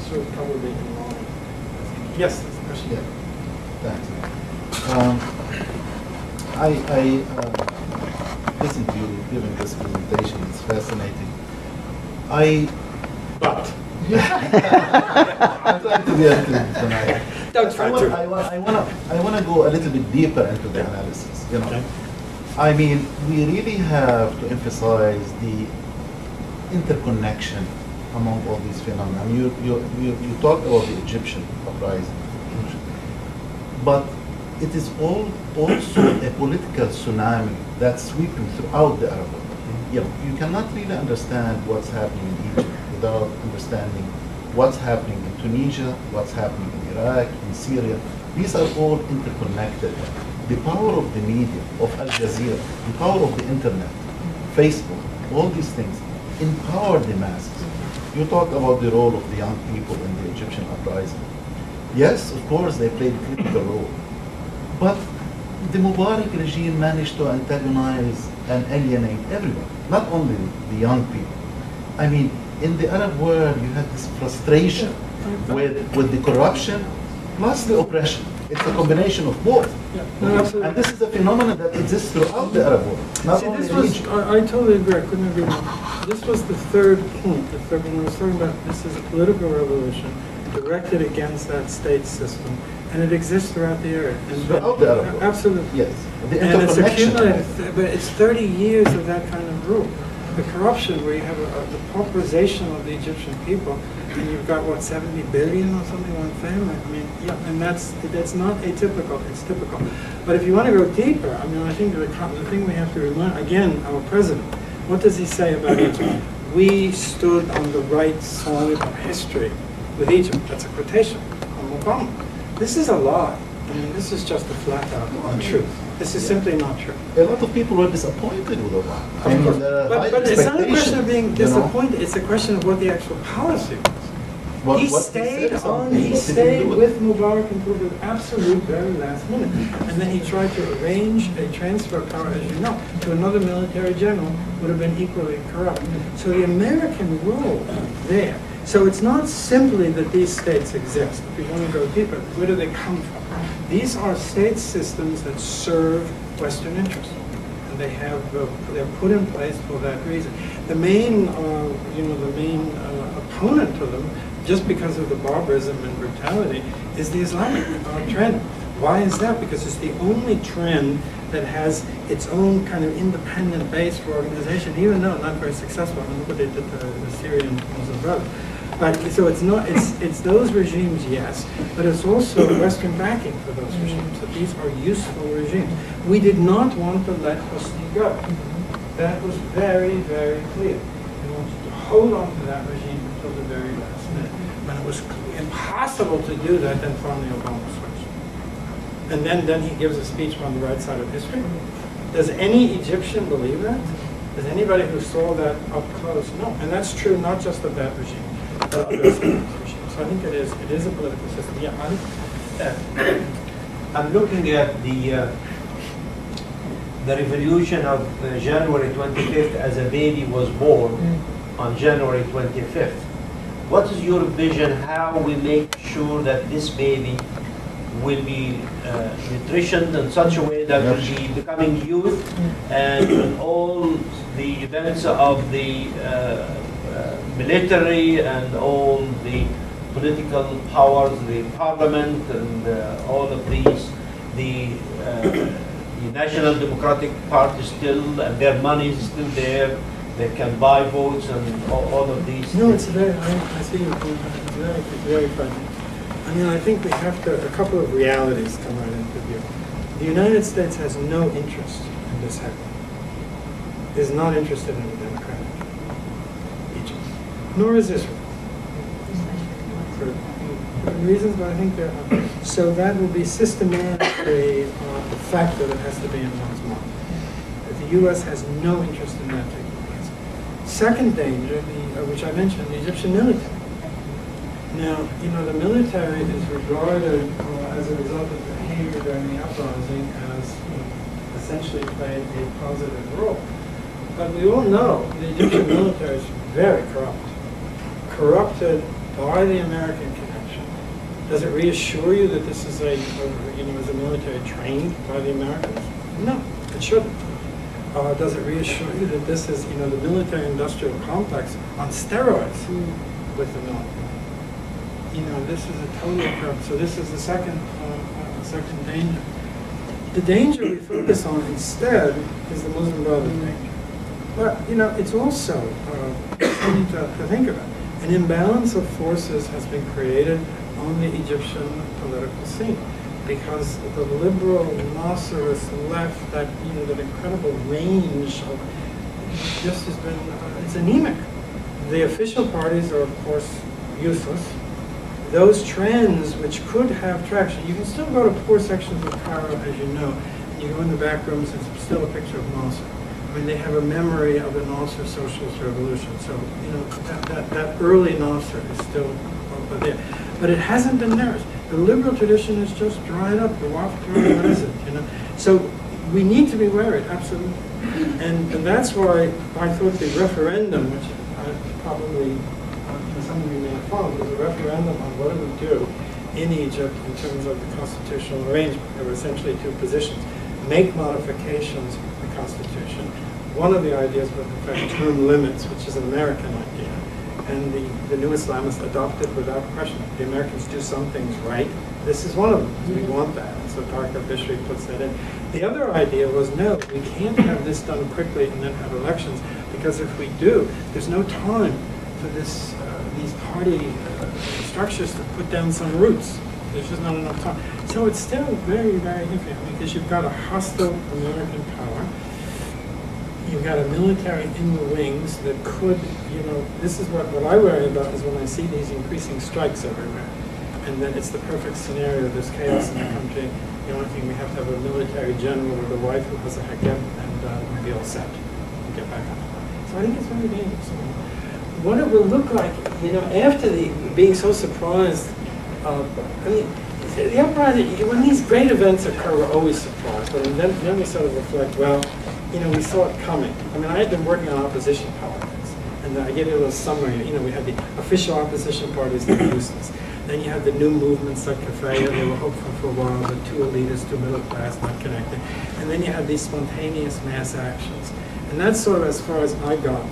sort of probably in line. Yes, that's the question. Yeah, thanks. I listened to you giving this presentation. It's fascinating. But I'm trying to be active tonight. don't try to. I want to go a little bit deeper into the analysis. You know, Okay. I mean, we really have to emphasize the interconnection among all these phenomena. You talked about the Egyptian uprising, but it is also a political tsunami that's sweeping throughout the Arab world. You know, you cannot really understand what's happening in Egypt without understanding what's happening in Tunisia, what's happening in Iraq, in Syria. These are all interconnected. The power of the media, of Al Jazeera, the power of the internet, Facebook, all these things empower the masses. You talk about the role of the young people in the Egyptian uprising. Yes, of course, they played a critical role. But the Mubarak regime managed to antagonize and alienate everyone, not only the young people. I mean, in the Arab world, you had this frustration with the corruption plus the oppression. It's a combination of both. Yeah, no, absolutely. And this is a phenomenon that exists throughout the Arab world. Not See, only this in was, Egypt. I totally agree, I couldn't agree more. This was the third point, when I was talking about this is a political revolution directed against that state system, and it exists throughout the area. Throughout the Arab world. Absolutely. Yes. The And it's interconnection. accumulated, but it's 30 years of that kind of rule. The corruption where you have the pauperization of the Egyptian people, and you've got, what, 70 billion or something on family? I mean, yeah, and that's not atypical, it's typical. But if you want to go deeper, I mean, I think the thing we have to remind, again, our president, what does he say about Egypt? We stood on the right side of history with Egypt. That's a quotation from Obama. This is a lie. I mean, this is just a flat-out untruth. This is simply not true. A lot of people were disappointed with Obama. I mean, But it's not a question of being you know. disappointed. It's a question of what the actual policy was. He What stayed said, he stayed with Mubarak until the absolute very last minute. And then he tried to arrange a transfer of power, as you know, to another military general would have been equally corrupt. So the American role there. So it's not simply that these states exist. If you want to go deeper, where do they come from? These are state systems that serve Western interests. And they have, they're put in place for that reason. The main, opponent to them, just because of the barbarism and brutality, is the Islamic trend. Why is that? Because it's the only trend that has its own kind of independent base for organization, even though not very successful. I mean, look what they did to the Syrian Muslim Brothers. But so it's not, it's those regimes, yes, but it's also Western backing for those regimes, that these are useful regimes. We did not want to let Hosni go. That was very, very clear. We wanted to hold on to that regime until the very last minute. When it was impossible to do that, then finally Obama switched. And then he gives a speech on the right side of history. Does any Egyptian believe that? Does anybody who saw that up close? No. And that's true not just of that regime. So I think it is a political system. Yeah, I'm looking at the revolution of January 25th as a baby was born on January 25th. What is your vision how we make sure that this baby will be nutritioned in such a way that will be becoming youth and all the events of the military and all the political powers, the parliament and all of these, the National Democratic Party still, and their money is still there, they can buy votes and all of these. No, it's very, I see your point, it's very frightening. I mean, I think we have to, a couple of realities come right into view. The United States has no interest in this happening. Is not interested in a democratic Egypt, nor is Israel. For reasons, but I think there are. So that will be systematically the fact that it has to be in one's mind. The U.S. has no interest in that taking place. Second danger, which I mentioned, the Egyptian military. Now, the military is regarded as a result of behavior during the uprising as essentially played a positive role. But we all know the Egyptian military is very corrupt. Corrupted by the American connection? Does it reassure you that this is is a military trained by the Americans? No, it shouldn't. Does it reassure you that this is, the military-industrial complex on steroids with the military? This is a total curve. So this is the second danger. The danger we focus on instead is the Muslim Brotherhood danger. But, it's also something to think about. An imbalance of forces has been created on the Egyptian political scene because the liberal Nasserist left, that incredible range of, just has been, it's anemic. The official parties are, of course, useless. Those trends which could have traction, you can still go to poor sections of Cairo, as you know, and you go in the back rooms, it's still a picture of Nasser. I mean, they have a memory of the Nasser socialist revolution. So, that early Nasser is still over there. But it hasn't been theirs. The liberal tradition is just dried up. The Wafd, what is it, So we need to be worried, absolutely. And that's why I thought the referendum, which I probably, some of you may have followed, was a referendum on what it would do in Egypt in terms of the constitutional arrangement. There were essentially two positions. Make modifications to the Constitution. One of the ideas was, in fact, term limits, which is an American idea. And the new Islamists adopted without question. The Americans do some things right. This is one of them. We want that. And so Dr. Bishri puts that in. The other idea was, no, we can't have this done quickly and then have elections, because if we do, there's no time for this, these party structures to put down some roots. There's just not enough time. So it's still very, very iffy, because you've got a hostile American power. You've got a military in the wings that could, this is what I worry about is when I see these increasing strikes everywhere. And then it's the perfect scenario. There's chaos in the country. The only thing we have to have a military general with a wife who has a hegeb, and we'll be all set and get back on the line. So I think it's very dangerous. What it will look like, after being so surprised. The uprising, when these great events occur, we're always surprised. But then we sort of reflect, well, we saw it coming. I mean, I had been working on opposition politics, and I gave you a little summary. We had the official opposition parties that were useless. Then you had the new movements like Kafaya, they were hopeful for a while, but too elitist, too middle class, not connected. And then you had these spontaneous mass actions. And that's sort of as far as I got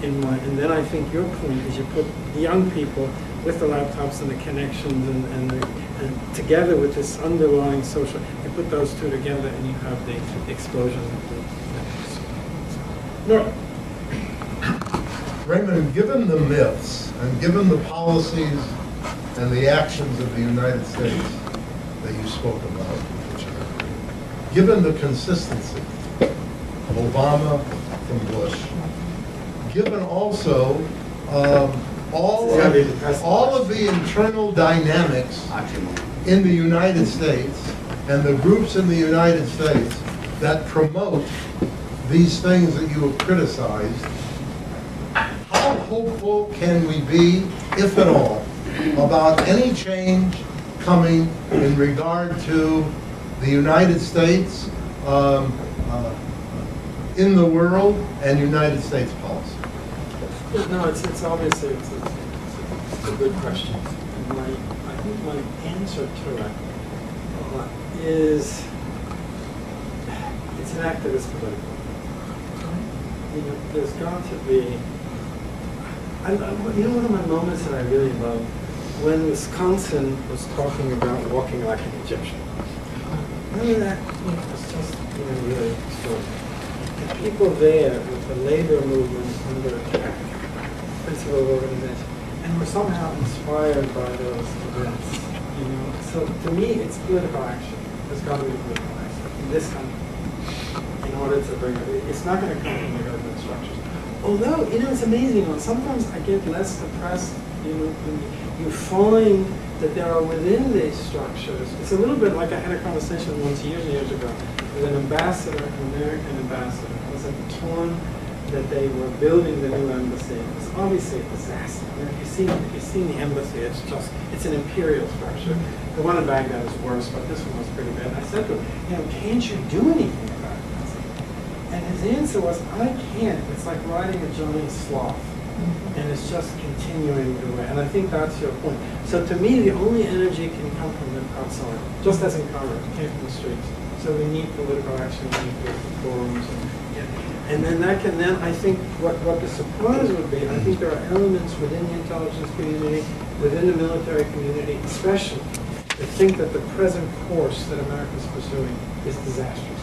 in my, and then I think your point is you put the young people with the laptops and the connections and together with this underlying social, you put those two together and you have the explosion of the no. Raymond, given the myths and given the policies and the actions of the United States that you spoke about, given the consistency of Obama from Bush, given also all of the internal dynamics in the United States and the groups in the United States that promote these things that you have criticized, how hopeful can we be, if at all, about any change coming in regard to the United States in the world and United States policy? No, it's obviously it's a good question. And I think my answer to it is it's an activist political. There's got to be. One of my moments that I really love when Wisconsin was talking about walking like an Egyptian. Remember that? It was just really extraordinary. The people there with the labor movement under attack, principle of organization, and were somehow inspired by those events. So to me, it's political action. There's got to be political action in this country in order to bring it. It's not going to come from the government structures. Although, it's amazing. Sometimes I get less depressed. When you find that there are within these structures. It's a little bit like I had a conversation once years ago with an ambassador, an American ambassador. I was at the time that they were building the new embassy. It was obviously a disaster. I mean, if you've seen the embassy, it's an imperial structure. The one in Baghdad is worse, but this one was pretty bad. And I said to him, can't you do anything about it? And his answer was, I can't. It's like riding a giant sloth. And it's just continuing the way. And I think that's your point. So to me, the only energy can come from the outside, just as in commerce, it came from the streets. So we need political action, we need political forums. And then that can then, I think, what the surprise would be, I think there are elements within the intelligence community, within the military community, especially, that think that the present course that America is pursuing is disastrous.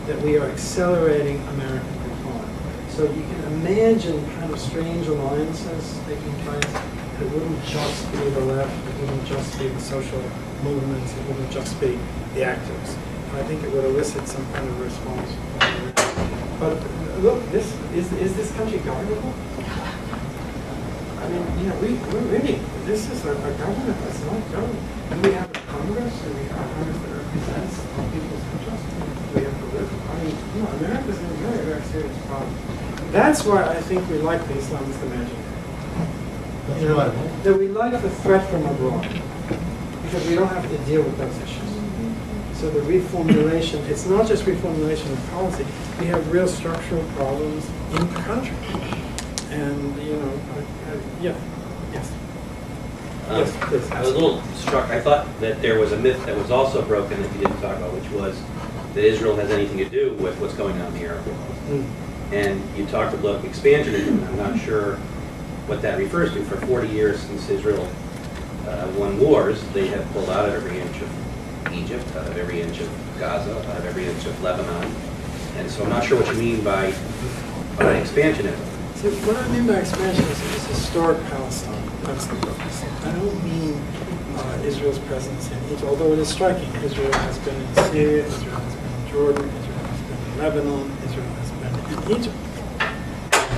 That we are accelerating American decline. So you can imagine kind of strange alliances taking place. It wouldn't just be the left, it wouldn't just be the social movements, it wouldn't just be the activists. And I think it would elicit some kind of response. But look, is this country governable? I mean, you know, we're really, this is a government that's not government. And we have a Congress, and we have a Congress that represents all people's interests. We have political, I mean, you know, America's in a very, very serious problem. That's why I think we like the Islamist imaginary. You know, that we like the threat from abroad, because we don't have to deal with those issues. So the reformulation, it's not just reformulation of policy, we have real structural problems in the country. And, you know, yes. Yes, please. I was a little struck. I thought that there was a myth that was also broken that you didn't talk about, which was that Israel has anything to do with what's going on in the Arab world. And you talked about expansionism. I'm not sure what that refers to. For 40 years since Israel won wars, they have pulled out of every inch of Egypt, out of every inch of Gaza, out of every inch of Lebanon. And so I'm not sure what you mean by expansionism. So what I mean by expansionism is historic Palestine. That's the focus. I don't mean Israel's presence in Egypt, although it is striking. Israel has been in Syria, Israel has been in Jordan, Israel has been in Lebanon, Israel has been in Egypt.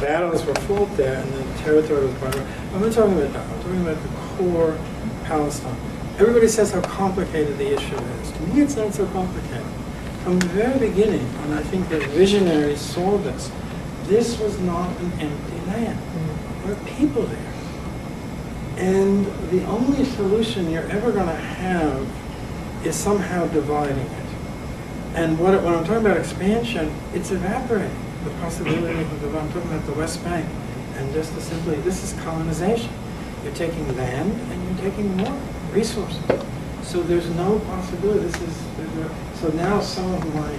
Battles were fought there, and the territory was part of it. I'm not talking about that. I'm talking about the core Palestine. Everybody says how complicated the issue is. To me, it's not so complicated. From the very beginning, and I think the visionaries saw this, this was not an empty land. There are people there. And the only solution you're ever going to have is somehow dividing it. And when I'm talking about expansion, it's evaporating. The possibility of, I'm talking about the West Bank. And just to simply, this is colonization. You're taking land and you're taking water, resources. So there's no possibility. So now some of my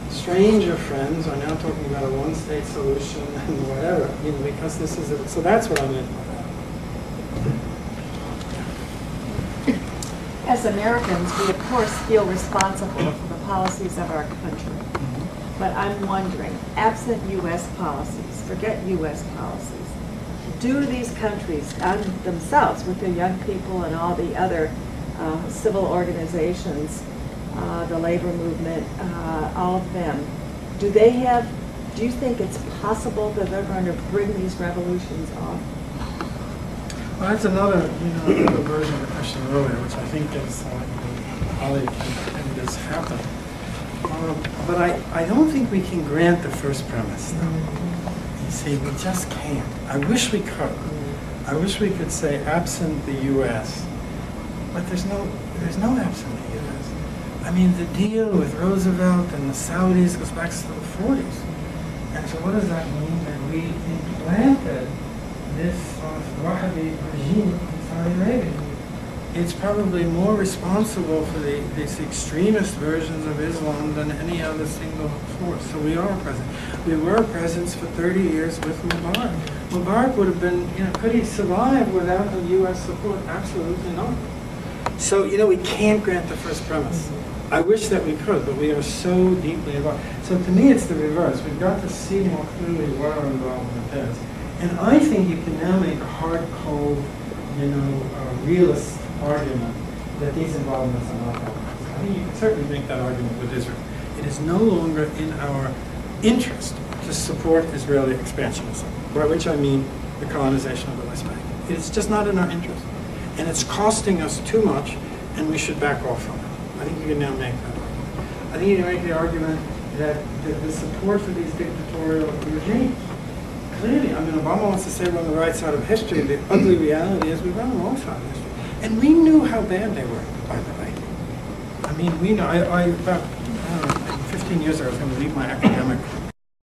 stranger friends are now talking about a one-state solution and whatever, you know, because this is so that's what I meant by that. As Americans, we of course feel responsible for the policies of our country. But I'm wondering, absent U.S. policies, forget U.S. policies, do these countries themselves, with their young people and all the other civil organizations, the labor movement, all of them, do you think it's possible that they're going to bring these revolutions off? Well, that's another version of the question earlier, which I think is Ali can this happen. But I don't think we can grant the first premise, though. You see, we just can't. I wish we could. I wish we could say absent the U.S., but there's no absent the U.S. I mean, the deal with Roosevelt and the Saudis goes back to the 40s. And so what does that mean? That we implanted this sort of Wahhabi regime in Saudi Arabia. It's probably more responsible for these extremist versions of Islam than any other single force. So we are present. We were present for 30 years with Mubarak. Mubarak would have been, could he survive without the U.S. support? Absolutely not. So, we can't grant the first premise. I wish that we could, but we are so deeply involved. So to me, it's the reverse. We've got to see more clearly what our involvement is. And I think you can now make a hard, cold, realist argument that these involvements are not relevant. I think you can certainly make that argument with Israel. It is no longer in our interest to support Israeli expansionism, by which I mean the colonization of the West Bank. It's just not in our interest. And it's costing us too much, and we should back off from it. I think you can now make that argument. I think you can make the argument that the support for these dictatorial regimes, clearly, Obama wants to say we're on the right side of history. The ugly reality is we're on the wrong side of history. And we knew how bad they were, by the way. We know, about 15 years ago, I was going to leave my academic